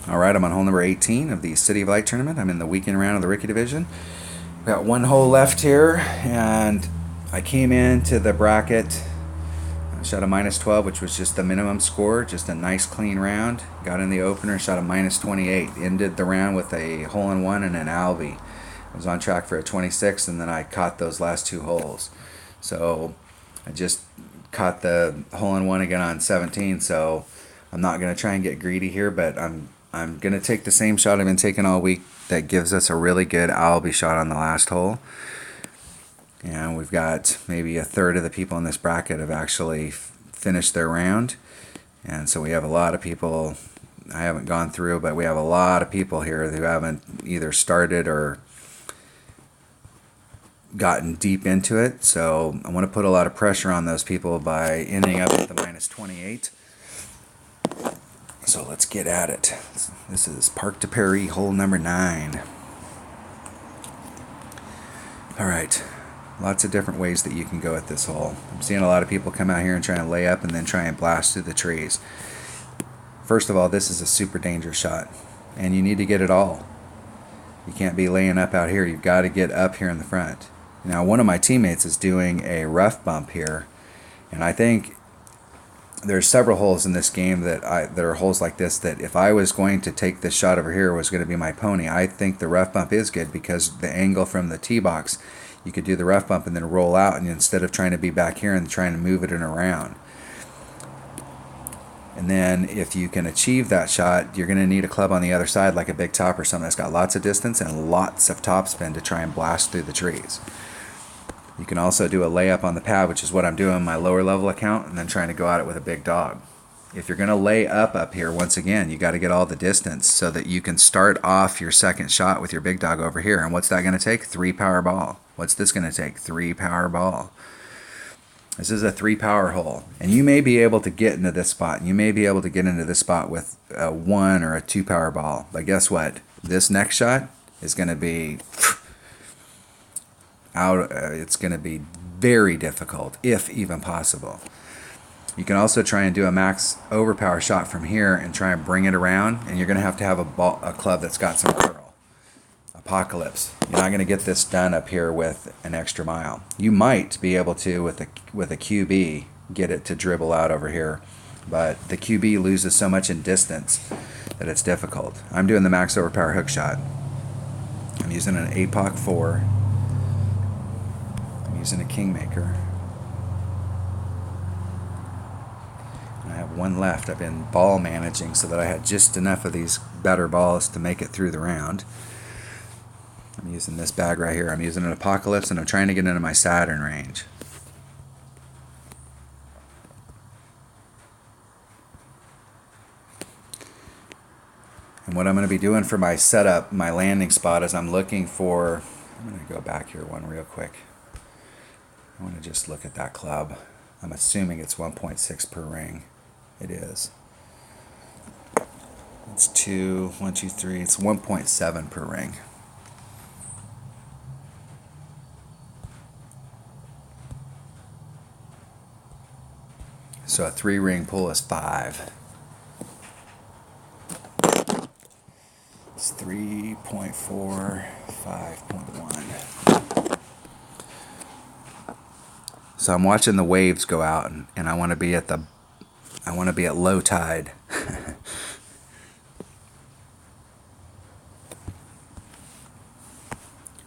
All right, I'm on hole number 18 of the City of Light tournament. I'm in the weekend round of the Rookie Division. Got one hole left here, and I came into the bracket. I shot a minus 12, which was just the minimum score, just a nice clean round. Got in the opener, shot a minus 28. Ended the round with a hole-in-one and an Albie. I was on track for a 26, and then I caught those last two holes. So I just caught the hole-in-one again on 17, so I'm not going to try and get greedy here, but I'm going to take the same shot I've been taking all week that gives us a really good Albie shot on the last hole. And we've got maybe a third of the people in this bracket have actually finished their round. And so we have a lot of people, I haven't gone through, but we have a lot of people here who haven't either started or gotten deep into it. So I want to put a lot of pressure on those people by ending up at the minus 28. So let's get at it. This is Parc de Paris, hole number 9. All right, lots of different ways that you can go at this hole. I'm seeing a lot of people come out here and try and lay up and then try and blast through the trees. First of all, this is a super dangerous shot, and you need to get it all. You can't be laying up out here. You've got to get up here in the front. Now, one of my teammates is doing a rough bump here, and I think there's several holes in this game that are holes like this that if I was going to take this shot over here was going to be my pony. I think the rough bump is good because the angle from the tee box, you could do the rough bump and then roll out, and instead of trying to be back here and trying to move it in around. And then if you can achieve that shot, you're going to need a club on the other side like a big top or something that's got lots of distance and lots of topspin to try and blast through the trees. You can also do a layup on the pad, which is what I'm doing in my lower level account, and then trying to go at it with a big dog. If you're going to lay up here, once again, you got to get all the distance so that you can start off your second shot with your big dog over here. And what's that going to take? 3 power ball. What's this going to take? 3 power ball. This is a 3 power hole. And you may be able to get into this spot. You may be able to get into this spot with a 1 or a 2 power ball. But guess what? This next shot is going to be out. It's going to be very difficult, if even possible. You can also try and do a max overpower shot from here and try and bring it around, and you're going to have a club that's got some curl. Apocalypse. You're not going to get this done up here with an extra mile. You might be able to with a QB get it to dribble out over here, but the QB loses so much in distance that it's difficult. I'm doing the max overpower hook shot. I'm using an APOC 4. Using a Kingmaker. I have one left. I've been ball managing so that I had just enough of these better balls to make it through the round. I'm using this bag right here. I'm using an Apocalypse, and I'm trying to get into my Saturn range. And what I'm going to be doing for my setup, my landing spot, is I'm looking for... I'm going to go back here one real quick. I want to just look at that club. I'm assuming it's 1.6 per ring. It is. It's 2, 1, 2, 3. It's 1.7 per ring. So a 3-ring pull is 5. It's 3.4, 5.1. So I'm watching the waves go out, and I want to be at low tide.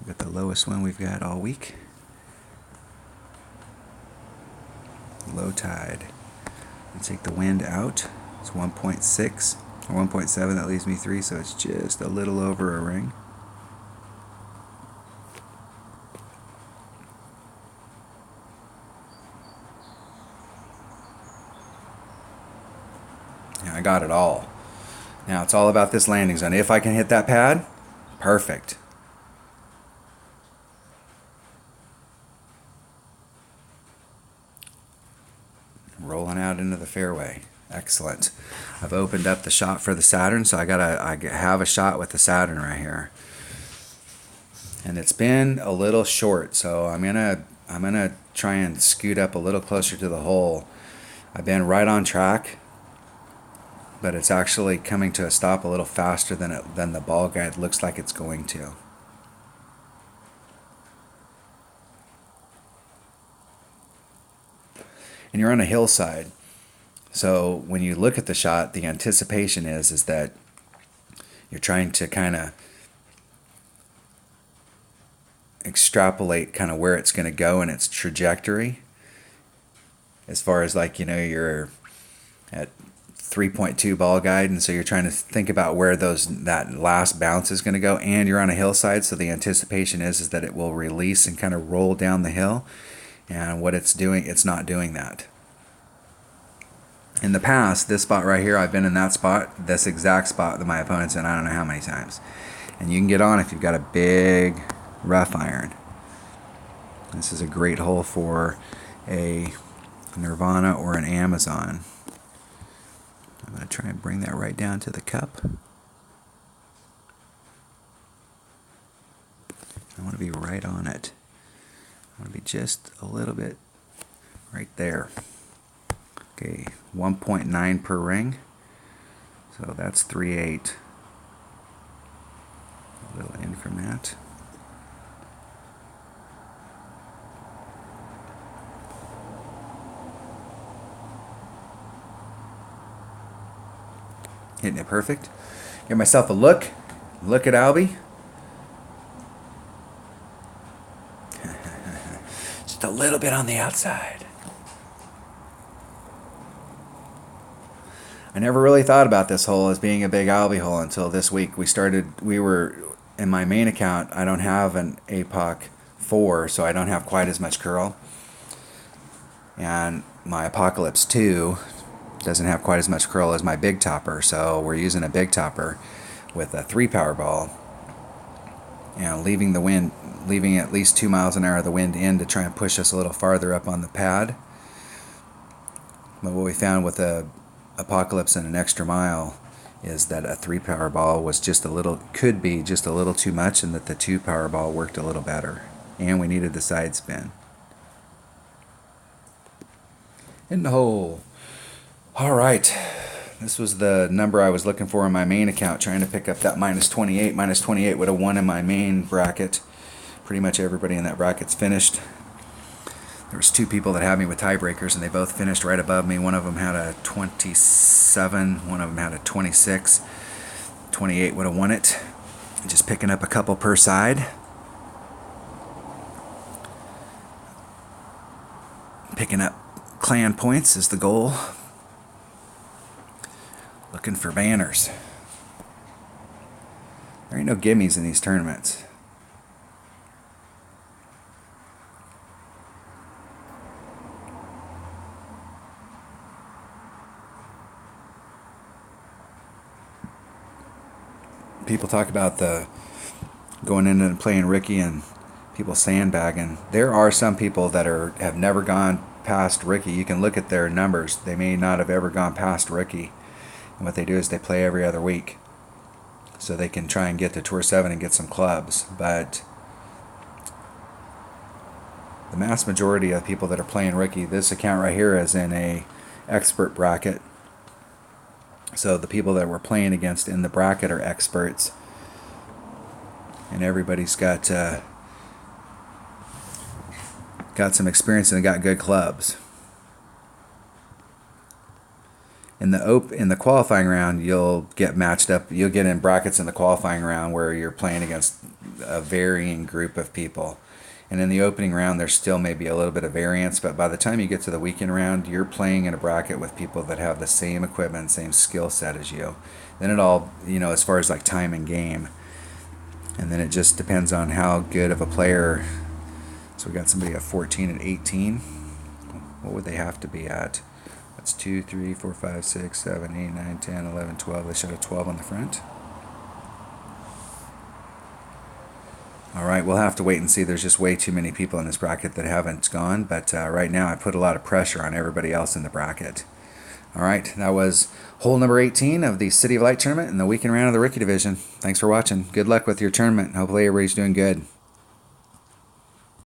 We've got the lowest one we've got all week. Low tide. Let's take the wind out. It's 1.6 or 1.7. That leaves me 3, so it's just a little over a ring. I got it all. Now it's all about this landing zone. If I can hit that pad, perfect. Rolling out into the fairway. Excellent. I've opened up the shot for the Saturn, so I have a shot with the Saturn right here. And it's been a little short, so I'm gonna try and scoot up a little closer to the hole. I've been right on track. but it's actually coming to a stop a little faster than the ball guide looks like it's going to. And you're on a hillside, so when you look at the shot, the anticipation is that you're trying to kind of extrapolate kind of where it's going to go in its trajectory, as far as like, you're at 3.2 ball guide, and so you're trying to think about where that last bounce is going to go, and you're on a hillside, so the anticipation is that it will release and kind of roll down the hill. And what it's doing, it's not doing that. In the past, this spot right here, I've been in that spot, this exact spot that my opponent's in, I don't know how many times. And you can get on if you've got a big rough iron. This is a great hole for a Nirvana or an Amazon. I'm going to try and bring that right down to the cup. I want to be right on it. I want to be just a little bit right there. Okay, 1.9 per ring. So that's 3/8. A little in from that. Hitting it perfect. Give myself a look. Look at Albie. Just a little bit on the outside. I never really thought about this hole as being a big Albie hole until this week. We were, in my main account, I don't have an APOC 4, so I don't have quite as much curl. And my Apocalypse 2 doesn't have quite as much curl as my big topper, so we're using a big topper with a 3 power ball, leaving at least 2 miles an hour of the wind in to try and push us a little farther up on the pad. But what we found with a Apocalypse and an extra mile is that a 3 power ball was could be just a little too much, and that the 2 power ball worked a little better, and we needed the side spin. In the hole. All right, this was the number I was looking for in my main account, trying to pick up that -28. -28 would have won in my main bracket. Pretty much everybody in that bracket's finished. There was 2 people that had me with tiebreakers, and they both finished right above me. One of them had a 27, one of them had a 26. 28 would have won it. Just picking up a couple per side. Picking up clan points is the goal. Looking for banners. There ain't no gimmies in these tournaments. People talk about going in and playing Ricky and people sandbagging. There are some people that have never gone past Ricky. You can look at their numbers. They may not have ever gone past Ricky. And what they do is they play every other week, so they can try and get to Tour 7 and get some clubs. But the mass majority of people that are playing Ricky, this account right here is in a expert bracket. So the people that we're playing against in the bracket are experts, and everybody's got some experience and got good clubs. In the qualifying round, you'll get matched up. You'll get in brackets in the qualifying round where you're playing against a varying group of people. And in the opening round, there's still maybe a little bit of variance, but by the time you get to the weekend round, you're playing in a bracket with people that have the same equipment, same skill set as you. Then it all, as far as like time and game, and then it just depends on how good of a player. So we got somebody at 14 and 18. What would they have to be at? That's 2, 3, 4, 5, 6, 7, 8, 9, 10, 11, 12. They showed a 12 on the front. All right, we'll have to wait and see. There's just way too many people in this bracket that haven't gone, but right now I put a lot of pressure on everybody else in the bracket. All right, that was hole number 18 of the City of Light tournament in the weekend round of the Ricky division. Thanks for watching. Good luck with your tournament. Hopefully everybody's doing good.